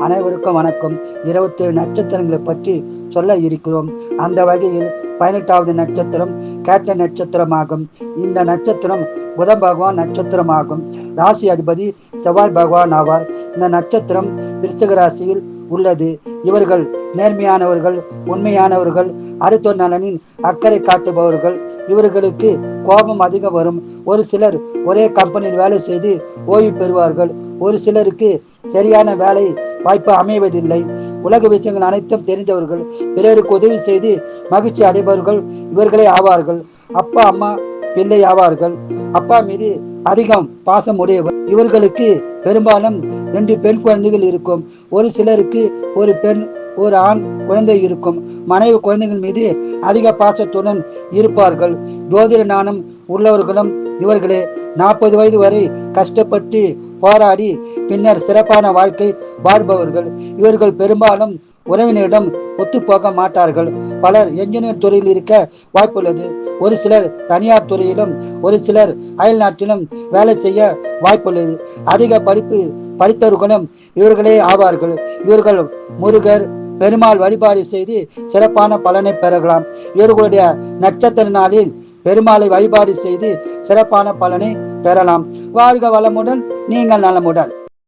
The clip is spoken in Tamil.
அனைவருக்கும் வணக்கம். 27 நட்சத்திரங்களை பற்றி சொல்ல இருக்கிறோம். அந்த வகையில் 18வது நட்சத்திரம் கேட்ட நட்சத்திரமாகும். இந்த நட்சத்திரம் புதன் பகவான் நட்சத்திரமாகும். ராசி அதிபதி செவ்வாய் பகவான் ஆவார். இந்த நட்சத்திரம் விருச்சிக ராசியில் உள்ளது. இவர்கள் நேர்மையானவர்கள், உண்மையானவர்கள், அடுத்தோர் நலனின் அக்கறை காட்டுபவர்கள். இவர்களுக்கு கோபம் அதிகம் வரும். ஒரு சிலர் ஒரே கம்பெனியில் வேலை செய்து ஓய்வு பெறுவார்கள். ஒரு சிலருக்கு சரியான வேலை வாய்ப்பு அமைவதில்லை. உலக விஷயங்கள் அனைத்தும் தெரிந்தவர்கள். பிறருக்கு உதவி செய்து மகிழ்ச்சி அடைபவர்கள் இவர்களே ஆவார்கள். அப்பா அம்மா பிள்ளை ஆவார்கள். அப்பா மீது அதிகம் பாசம் உடையவர். இவர்களுக்கு பெரும்பாலும் 2 பெண் குழந்தைகள் இருக்கும். ஒரு சிலருக்கு ஒரு பெண் ஒரு ஆண் குழந்தை இருக்கும். மனைவி குழந்தைகள் மீது அதிக பாசத்துடன் இருப்பார்கள். ஜோதிட ஞானம் உள்ளவர்களும் இவர்களே. 40 வயது வரை கஷ்டப்பட்டு போராடி பின்னர் சிறப்பான வாழ்க்கை வாழ்பவர்கள். இவர்கள் பெரும்பாலும் உறவினரிடம் ஒத்துப்போக மாட்டார்கள். பலர் என்ஜினியர் துறையில் இருக்க வாய்ப்புள்ளது. ஒரு சிலர் தனியார் துறையிலும் ஒரு சிலர் அயல் நாட்டிலும் வேலை செய்ய வாய்ப்புள்ளது. அதிக படிப்பு படித்தவர்களும் இவர்களே ஆவார்கள். இவர்கள் முருகர் பெருமாள் வழிபாடு செய்து சிறப்பான பலனை பெறலாம். இவர்களுடைய நட்சத்திர நாளில் பெருமாளை வழிபாடு செய்து சிறப்பான பலனை பெறலாம். வாழ்க வளமுடன், நீங்கள் நலமுடன்.